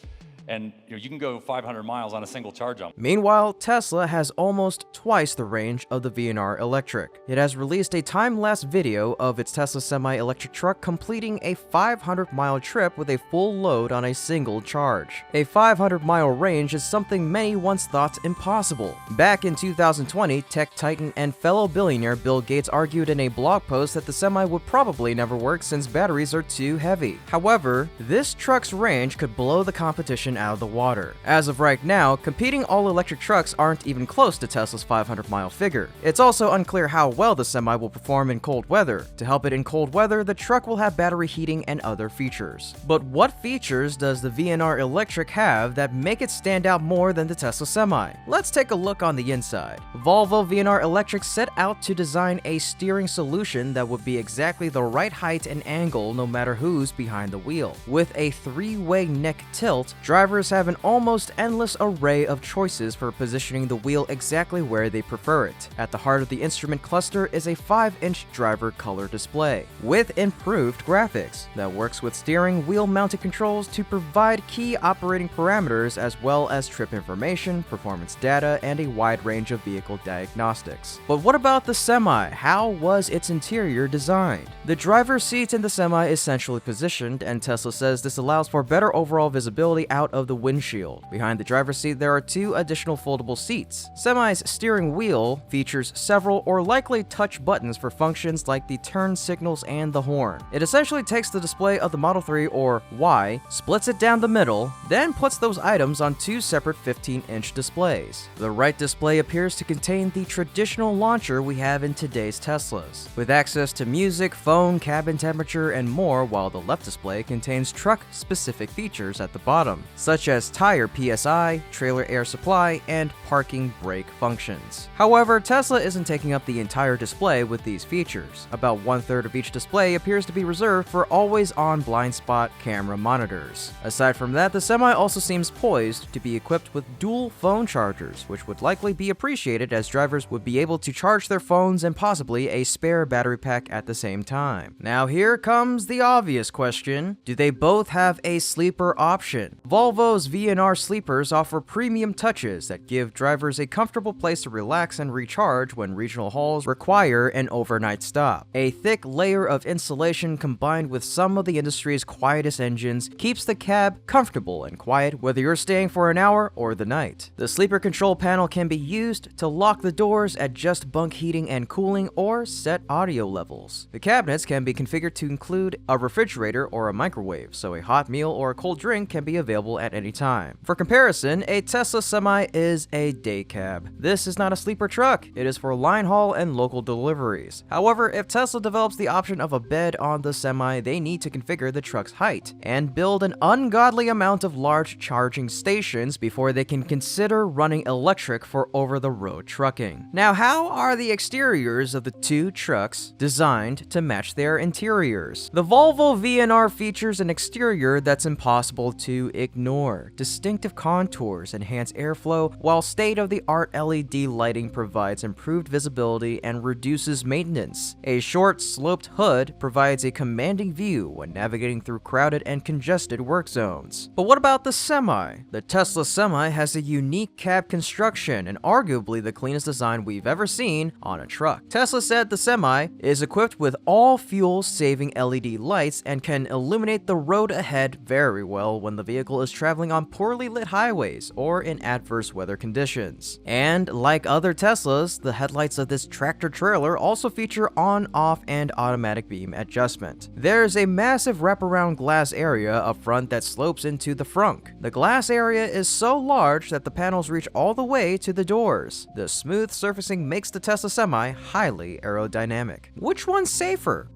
And you can go 500 miles on a single charge jump. Meanwhile, Tesla has almost twice the range of the VNR Electric. It has released a time-lapse video of its Tesla semi-electric truck completing a 500-mile trip with a full load on a single charge. A 500-mile range is something many once thought impossible. Back in 2020, tech titan and fellow billionaire Bill Gates argued in a blog post that the Semi would probably never work since batteries are too heavy. However, this truck's range could blow the competition out of the water. As of right now, competing all-electric trucks aren't even close to Tesla's 500-mile figure. It's also unclear how well the Semi will perform in cold weather. To help it in cold weather, the truck will have battery heating and other features. But what features does the VNR Electric have that make it stand out more than the Tesla Semi? Let's take a look on the inside. Volvo VNR Electric set out to design a steering solution that would be exactly the right height and angle no matter who's behind the wheel. With a 3-way neck tilt, drivers have an almost endless array of choices for positioning the wheel exactly where they prefer it. At the heart of the instrument cluster is a 5-inch driver color display with improved graphics that works with steering wheel mounted controls to provide key operating parameters as well as trip information, performance data, and a wide range of vehicle diagnostics. But what about the Semi? How was its interior designed? The driver's seat in the Semi is centrally positioned, and Tesla says this allows for better overall visibility out of the windshield. Behind the driver's seat, there are 2 additional foldable seats. Semi's steering wheel features several or likely touch buttons for functions like the turn signals and the horn. It essentially takes the display of the Model 3 or Y, splits it down the middle, then puts those items on 2 separate 15-inch displays. The right display appears to contain the traditional launcher we have in today's Teslas, with access to music, phone, cabin temperature, and more, while the left display contains truck-specific features at the bottom, such as tire PSI, trailer air supply, and parking brake functions. However, Tesla isn't taking up the entire display with these features. About 1/3 of each display appears to be reserved for always-on blind spot camera monitors. Aside from that, the Semi also seems poised to be equipped with dual phone chargers, which would likely be appreciated as drivers would be able to charge their phones and possibly a spare battery pack at the same time. Now here comes the obvious question: do they both have a sleeper option? Volvo's VNR sleepers offer premium touches that give drivers a comfortable place to relax and recharge when regional hauls require an overnight stop. A thick layer of insulation combined with some of the industry's quietest engines keeps the cab comfortable and quiet whether you're staying for an hour or the night. The sleeper control panel can be used to lock the doors, adjust bunk heating and cooling, or set audio levels. The cabinets can be configured to include a refrigerator or a microwave, so a hot meal or a cold drink can be available at any time. For comparison, a Tesla Semi is a day cab. This is not a sleeper truck. It is for line haul and local deliveries. However, if Tesla develops the option of a bed on the Semi, they need to configure the truck's height and build an ungodly amount of large charging stations before they can consider running electric for over-the-road trucking. Now, how are the exteriors of the 2 trucks designed to match their interiors? The Volvo VNR features an exterior that's impossible to ignore. ignore. Distinctive contours enhance airflow, while state-of-the-art LED lighting provides improved visibility and reduces maintenance. A short, sloped hood provides a commanding view when navigating through crowded and congested work zones. But what about the Semi? The Tesla Semi has a unique cab construction and arguably the cleanest design we've ever seen on a truck. Tesla said the Semi is equipped with all fuel-saving LED lights and can illuminate the road ahead very well when the vehicle is traveling on poorly lit highways or in adverse weather conditions. And like other Teslas, the headlights of this tractor-trailer also feature on, off, and automatic beam adjustment. There's a massive wraparound glass area up front that slopes into the frunk. The glass area is so large that the panels reach all the way to the doors. The smooth surfacing makes the Tesla Semi highly aerodynamic. Which one's safer?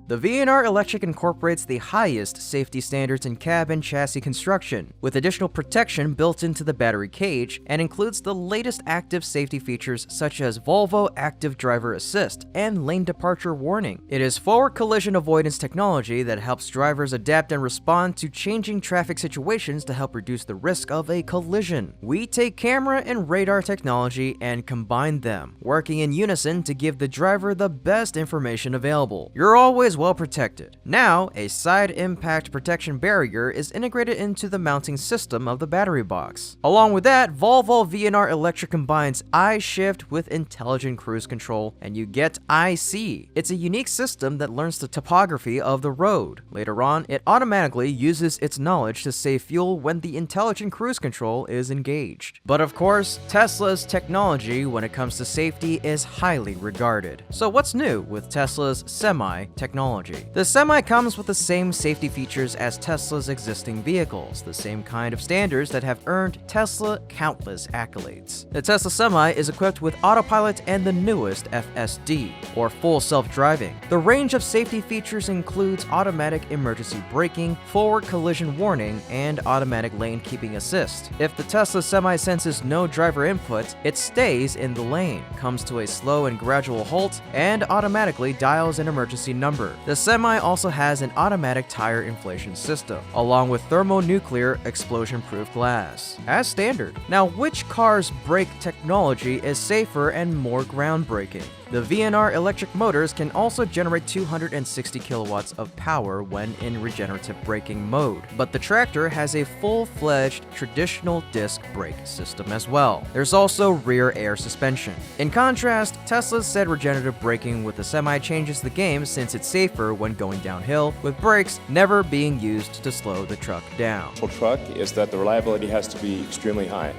The VNR Electric incorporates the highest safety standards in cab and chassis construction, with additional protection built into the battery cage, and includes the latest active safety features such as Volvo Active Driver Assist and lane departure warning. It is forward collision avoidance technology that helps drivers adapt and respond to changing traffic situations to help reduce the risk of a collision. We take camera and radar technology and combine them, working in unison to give the driver the best information available. You're always well protected. Now, a side impact protection barrier is integrated into the mounting system of the battery box. Along with that, Volvo VNR Electric combines iShift with intelligent cruise control, and you get IC. It's a unique system that learns the topography of the road. Later on, it automatically uses its knowledge to save fuel when the intelligent cruise control is engaged. But of course, Tesla's technology when it comes to safety is highly regarded. So what's new with Tesla's Semi technology? The Semi comes with the same safety features as Tesla's existing vehicles, the same kind of standards that have earned Tesla countless accolades. The Tesla Semi is equipped with autopilot and the newest FSD, or full self-driving. The range of safety features includes automatic emergency braking, forward collision warning, and automatic lane keeping assist. If the Tesla Semi senses no driver input, it stays in the lane, comes to a slow and gradual halt, and automatically dials an emergency number. The Semi also has an automatic tire inflation system, along with thermonuclear explosion-proof glass, as standard. Now, which car's brake technology is safer and more groundbreaking? The VNR electric motors can also generate 260 kilowatts of power when in regenerative braking mode, but the tractor has a full-fledged traditional disc brake system as well. There's also rear air suspension. In contrast, Tesla said regenerative braking with the Semi changes the game since it's safer when going downhill, with brakes never being used to slow the truck down. Truck is that the reliability has to be extremely high.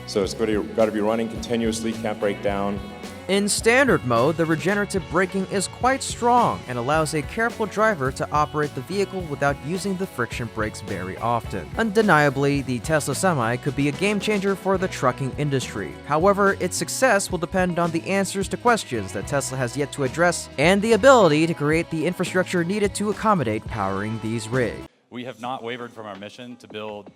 So it's got to be running continuously, can't break down. In standard mode, the regenerative braking is quite strong and allows a careful driver to operate the vehicle without using the friction brakes very often. Undeniably, the Tesla Semi could be a game changer for the trucking industry. However, its success will depend on the answers to questions that Tesla has yet to address and the ability to create the infrastructure needed to accommodate powering these rigs. We have not wavered from our mission to build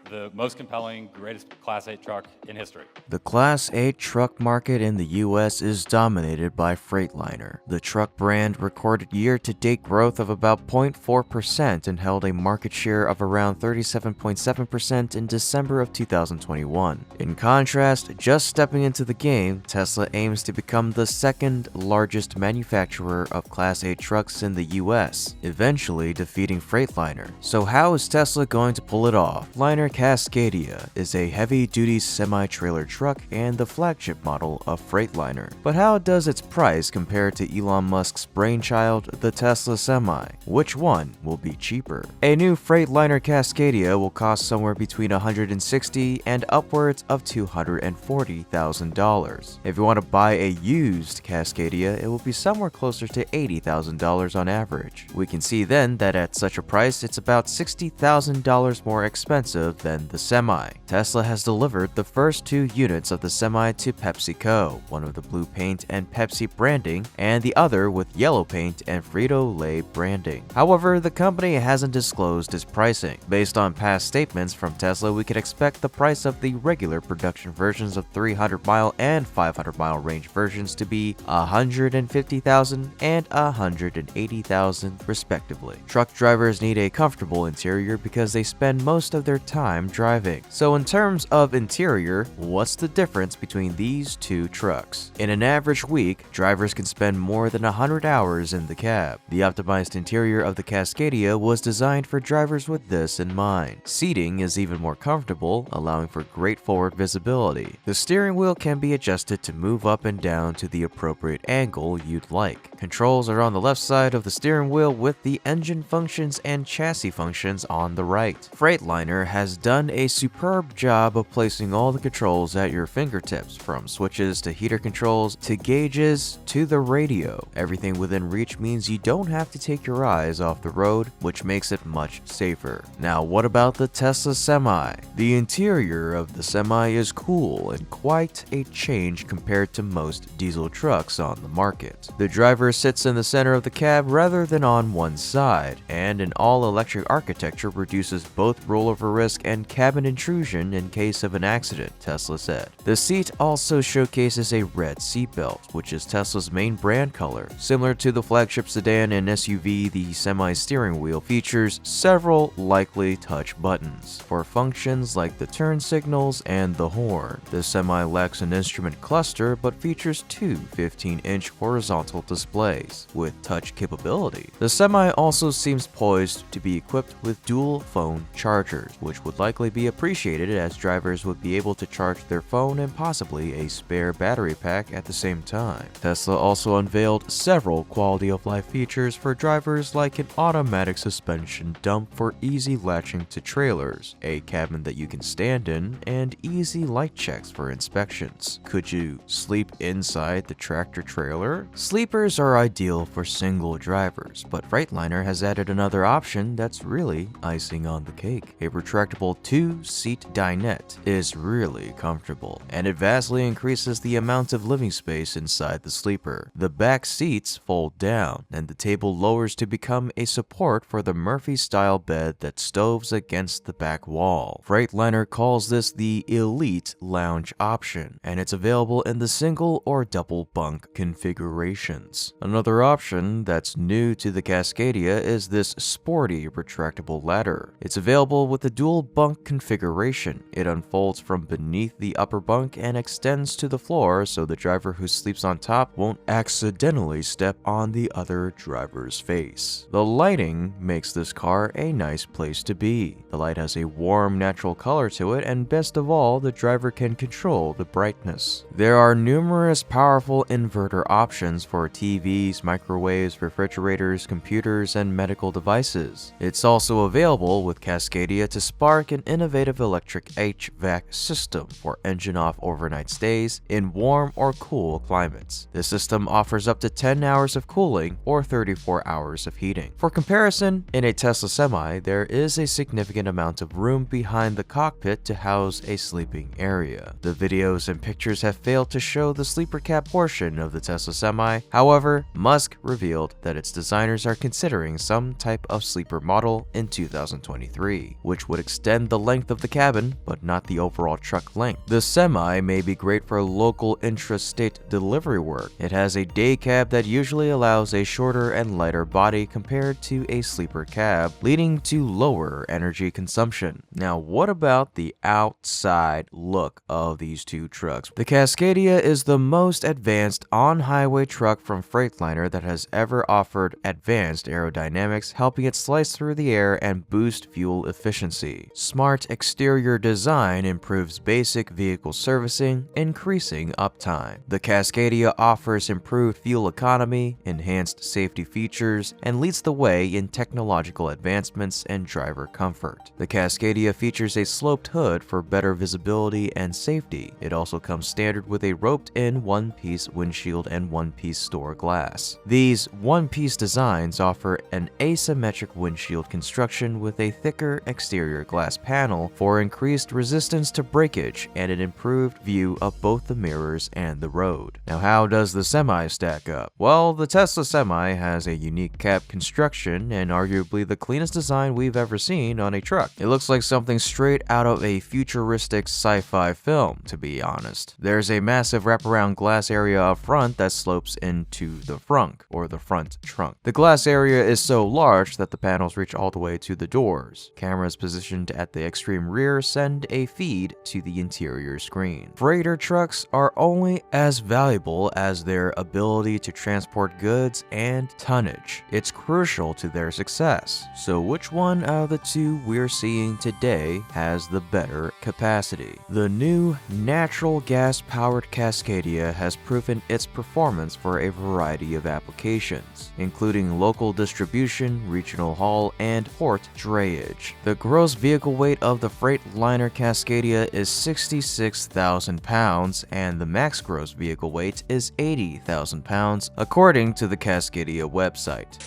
the most compelling, greatest Class 8 truck in history. The Class 8 truck market in the US is dominated by Freightliner. The truck brand recorded year-to-date growth of about 0.4% and held a market share of around 37.7% in December of 2021. In contrast, just stepping into the game, Tesla aims to become the second largest manufacturer of Class 8 trucks in the US, eventually defeating Freightliner. So how is Tesla going to pull it off? Liner Cascadia is a heavy-duty semi-trailer truck and the flagship model of Freightliner. But how does its price compare to Elon Musk's brainchild, the Tesla Semi? Which one will be cheaper? A new Freightliner Cascadia will cost somewhere between $160,000 and upwards of $240,000. If you want to buy a used Cascadia, it will be somewhere closer to $80,000 on average. We can see then that at such a price, it's about $60,000 more expensive than the Semi. Tesla has delivered the first 2 units of the Semi to PepsiCo, one of the blue paint and Pepsi branding, and the other with yellow paint and Frito-Lay branding. However, the company hasn't disclosed its pricing. Based on past statements from Tesla, we could expect the price of the regular production versions of 300-mile and 500-mile range versions to be $150,000 and $180,000 respectively. Truck drivers need a comfortable interior because they spend most of their time time driving. So in terms of interior, what's the difference between these two trucks? In an average week, drivers can spend more than 100 hours in the cab. The optimized interior of the Cascadia was designed for drivers with this in mind. Seating is even more comfortable, allowing for great forward visibility. The steering wheel can be adjusted to move up and down to the appropriate angle you'd like. Controls are on the left side of the steering wheel with the engine functions and chassis functions on the right. Freightliner has done a superb job of placing all the controls at your fingertips, from switches to heater controls to gauges to the radio. Everything within reach means you don't have to take your eyes off the road, which makes it much safer. Now, what about the Tesla Semi? The interior of the Semi is cool and quite a change compared to most diesel trucks on the market. The driver sits in the center of the cab rather than on one side, and an all-electric architecture reduces both rollover risk and cabin intrusion in case of an accident, Tesla said. The seat also showcases a red seatbelt, which is Tesla's main brand color. Similar to the flagship sedan and SUV, the Semi steering wheel features several likely touch buttons for functions like the turn signals and the horn. The Semi lacks an instrument cluster but features two 15-inch horizontal displays with touch capability. The Semi also seems poised to be equipped with dual phone chargers, which would likely be appreciated as drivers would be able to charge their phone and possibly a spare battery pack at the same time. Tesla also unveiled several quality-of-life features for drivers like an automatic suspension dump for easy latching to trailers, a cabin that you can stand in, and easy light checks for inspections. Could you sleep inside the tractor trailer? Sleepers are ideal for single drivers, but Freightliner has added another option that's really icing on the cake. A retractable 2-seat dinette is really comfortable, and it vastly increases the amount of living space inside the sleeper. The back seats fold down, and the table lowers to become a support for the Murphy-style bed that stoves against the back wall. Freightliner calls this the Elite Lounge option, and it's available in the single or double bunk configurations. Another option that's new to the Cascadia is this sporty retractable ladder. It's available with the dual bunk configuration. It unfolds from beneath the upper bunk and extends to the floor so the driver who sleeps on top won't accidentally step on the other driver's face. The lighting makes this car a nice place to be. The light has a warm, natural color to it, and best of all, the driver can control the brightness. There are numerous powerful inverter options for TVs, microwaves, refrigerators, computers, and medical devices. It's also available with Cascadia to spark an innovative electric HVAC system for engine-off overnight stays in warm or cool climates. The system offers up to 10 hours of cooling or 34 hours of heating. For comparison, in a Tesla Semi, there is a significant amount of room behind the cockpit to house a sleeping area. The videos and pictures have failed to show the sleeper cab portion of the Tesla Semi. However, Musk revealed that its designers are considering some type of sleeper model in 2023, which would extend the length of the cabin, but not the overall truck length. The Semi may be great for local intrastate delivery work. It has a day cab that usually allows a shorter and lighter body compared to a sleeper cab, leading to lower energy consumption. Now, what about the outside look of these two trucks? The Cascadia is the most advanced on-highway truck from Freightliner that has ever offered advanced aerodynamics, helping it slice through the air and boost fuel efficiency. Smart exterior design improves basic vehicle servicing, increasing uptime. The Cascadia offers improved fuel economy, enhanced safety features, and leads the way in technological advancements and driver comfort. The Cascadia features a sloped hood for better visibility and safety. It also comes standard with a roped-in one-piece windshield and one-piece store glass. These one-piece designs offer an asymmetric windshield construction with a thicker exterior glass panel for increased resistance to breakage and an improved view of both the mirrors and the road. Now, how does the Semi stack up? Well, the Tesla Semi has a unique cab construction and arguably the cleanest design we've ever seen on a truck. It looks like something straight out of a futuristic sci-fi film, to be honest. There's a massive wraparound glass area up front that slopes into the frunk, or the front trunk. The glass area is so large that the panels reach all the way to the doors. Cameras positioned at the extreme rear send a feed to the interior screen. Freighter trucks are only as valuable as their ability to transport goods and tonnage. It's crucial to their success. So which one out of the two we're seeing today has the better capacity? The new natural gas-powered Cascadia has proven its performance for a variety of applications, including local distribution, regional haul, and port drayage. The gross vehicle weight of the Freightliner Cascadia is 66,000 pounds, and the max gross vehicle weight is 80,000 pounds, according to the Cascadia website.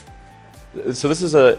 So this is a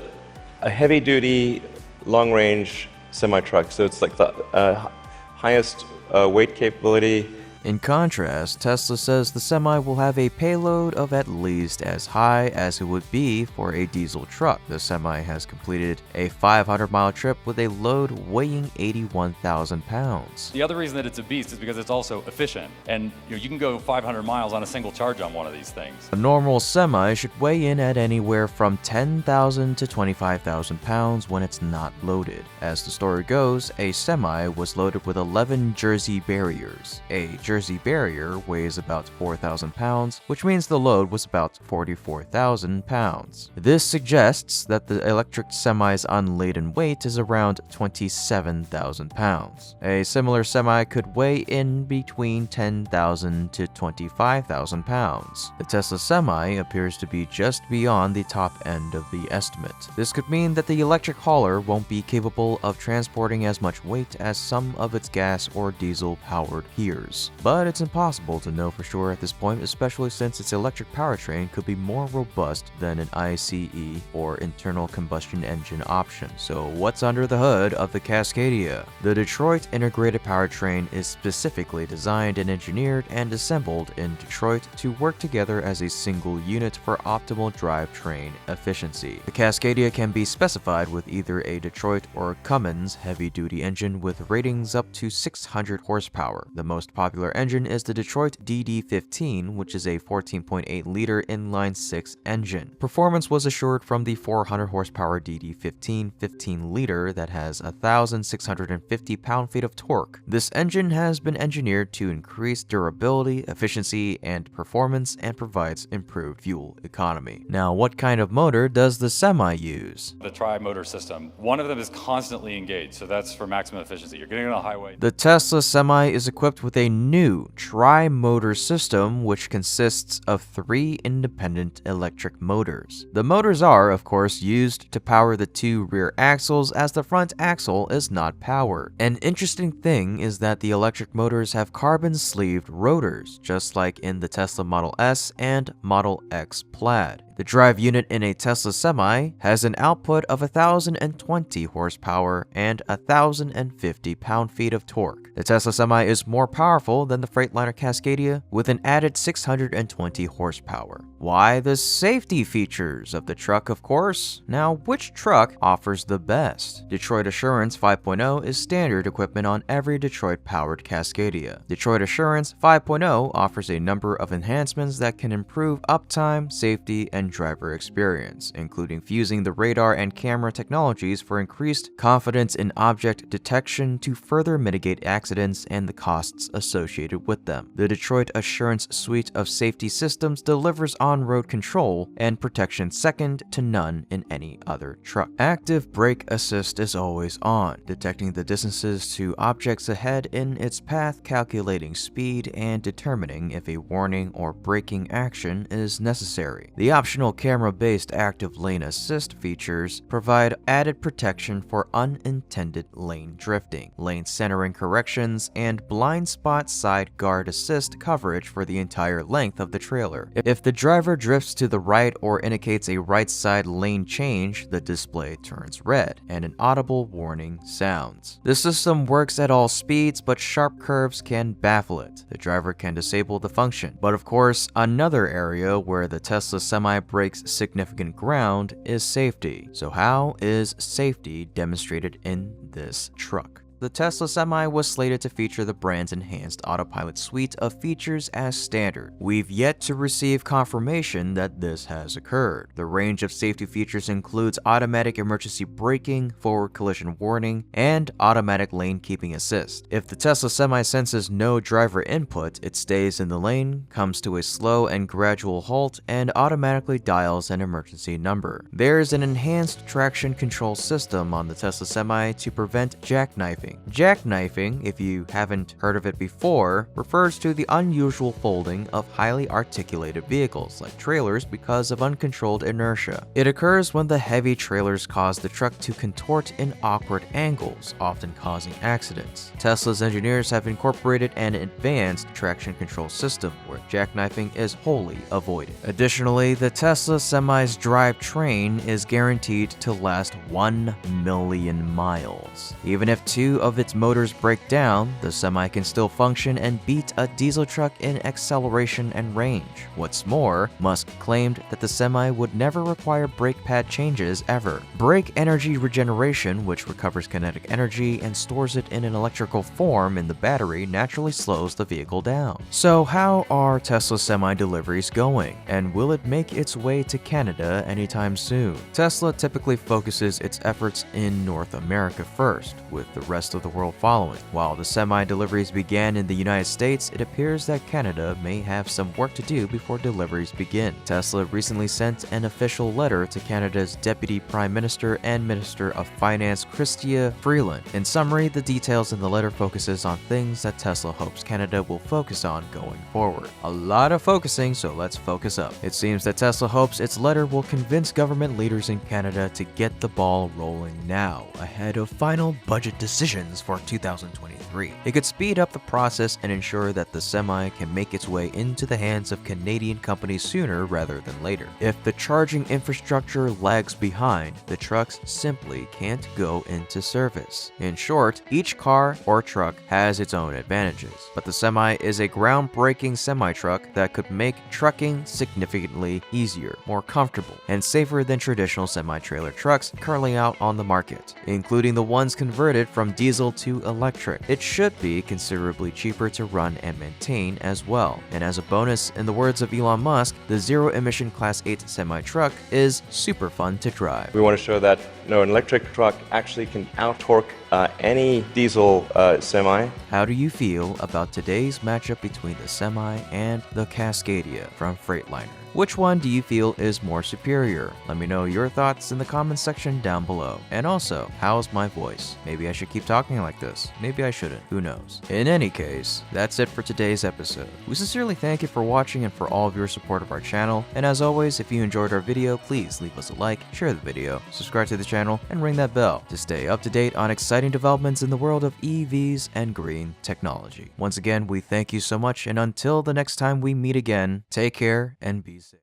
heavy-duty, long-range semi-truck, so it's like the highest weight capability. In contrast, Tesla says the Semi will have a payload of at least as high as it would be for a diesel truck. The Semi has completed a 500-mile trip with a load weighing 81,000 pounds. The other reason that it's a beast is because it's also efficient, and you can go 500 miles on a single charge on one of these things. A normal Semi should weigh in at anywhere from 10,000 to 25,000 pounds when it's not loaded. As the story goes, a Semi was loaded with 11 Jersey barriers. A Jersey barrier weighs about 4,000 pounds, which means the load was about 44,000 pounds. This suggests that the electric Semi's unladen weight is around 27,000 pounds. A similar Semi could weigh in between 10,000 to 25,000 pounds. The Tesla Semi appears to be just beyond the top end of the estimate. This could mean that the electric hauler won't be capable of transporting as much weight as some of its gas or diesel-powered peers. But it's impossible to know for sure at this point, especially since its electric powertrain could be more robust than an ICE or internal combustion engine option. So what's under the hood of the Cascadia? The Detroit Integrated Powertrain is specifically designed and engineered and assembled in Detroit to work together as a single unit for optimal drivetrain efficiency. The Cascadia can be specified with either a Detroit or Cummins heavy-duty engine with ratings up to 600 horsepower. The most popular engine is the Detroit DD15, which is a 14.8-liter inline-6 engine. Performance was assured from the 400 horsepower DD15 15-liter that has 1,650 pound-feet of torque. This engine has been engineered to increase durability, efficiency, and performance and provides improved fuel economy. Now, what kind of motor does the Semi use? The tri-motor system, one of them is constantly engaged, so that's for maximum efficiency. You're getting on a highway. The Tesla Semi is equipped with a new tri-motor system which consists of 3 independent electric motors. The motors are, of course, used to power the 2 rear axles as the front axle is not powered. An interesting thing is that the electric motors have carbon-sleeved rotors, just like in the Tesla Model S and Model X Plaid. The drive unit in a Tesla Semi has an output of 1,020 horsepower and 1,050 pound-feet of torque. The Tesla Semi is more powerful than the Freightliner Cascadia with an added 620 horsepower. Why? The safety features of the truck, of course. Now, which truck offers the best? Detroit Assurance 5.0 is standard equipment on every Detroit-powered Cascadia. Detroit Assurance 5.0 offers a number of enhancements that can improve uptime, safety, and driver experience, including fusing the radar and camera technologies for increased confidence in object detection to further mitigate accidents and the costs associated with them. The Detroit Assurance suite of safety systems delivers on-road control and protection second to none in any other truck. Active brake assist is always on, detecting the distances to objects ahead in its path, calculating speed, and determining if a warning or braking action is necessary. The optional camera-based active lane assist features provide added protection for unintended lane drifting, lane centering corrections, and blind spot side guard assist coverage for the entire length of the trailer. If the driver drifts to the right or indicates a right side lane change, the display turns red, and an audible warning sounds. The system works at all speeds, but sharp curves can baffle it. The driver can disable the function. But of course, another area where the Tesla Semi breaks significant ground is safety. So how is safety demonstrated in this truck? the Tesla Semi was slated to feature the brand's enhanced autopilot suite of features as standard. We've yet to receive confirmation that this has occurred. The range of safety features includes automatic emergency braking, forward collision warning, and automatic lane keeping assist. If the Tesla Semi senses no driver input, it stays in the lane, comes to a slow and gradual halt, and automatically dials an emergency number. There's an enhanced traction control system on the Tesla Semi to prevent jackknifing. Jackknifing, if you haven't heard of it before, refers to the unusual folding of highly articulated vehicles like trailers because of uncontrolled inertia. It occurs when the heavy trailers cause the truck to contort in awkward angles, often causing accidents. Tesla's engineers have incorporated an advanced traction control system where jackknifing is wholly avoided. Additionally, the Tesla Semi's drivetrain is guaranteed to last 1 million miles. Even if 2 of its motors break down, the Semi can still function and beat a diesel truck in acceleration and range. What's more, Musk claimed that the Semi would never require brake pad changes ever. Brake energy regeneration, which recovers kinetic energy and stores it in an electrical form in the battery, naturally slows the vehicle down. So how are Tesla Semi deliveries going, and will it make its way to Canada anytime soon? Tesla typically focuses its efforts in North America first, with the rest of the world following. While the Semi deliveries began in the United States, it appears that Canada may have some work to do before deliveries begin. Tesla recently sent an official letter to Canada's Deputy Prime Minister and Minister of Finance Chrystia Freeland. In summary, the details in the letter focuses on things that Tesla hopes Canada will focus on going forward. A lot of focusing, so let's focus up. It seems that Tesla hopes its letter will convince government leaders in Canada to get the ball rolling now, ahead of final budget decisions for 2023. It could speed up the process and ensure that the Semi can make its way into the hands of Canadian companies sooner rather than later. If the charging infrastructure lags behind, the trucks simply can't go into service. In short, each car or truck has its own advantages, but the Semi is a groundbreaking semi-truck that could make trucking significantly easier, more comfortable, and safer than traditional semi-trailer trucks currently out on the market, including the ones converted from diesel to electric. It should be considerably cheaper to run and maintain as well. And as a bonus, in the words of Elon Musk, the zero-emission Class 8 semi-truck is super fun to drive. We want to show that an electric truck actually can out-torque any diesel semi. How do you feel about today's matchup between the Semi and the Cascadia from Freightliner? Which one do you feel is more superior? Let me know your thoughts in the comments section down below. And also, how's my voice? Maybe I should keep talking like this. Maybe I shouldn't. Who knows? In any case, that's it for today's episode. We sincerely thank you for watching and for all of your support of our channel. And as always, if you enjoyed our video, please leave us a like, share the video, subscribe to the channel, and ring that bell to stay up to date on exciting developments in the world of EVs and green technology. Once again, we thank you so much, and until the next time we meet again, take care and be safe.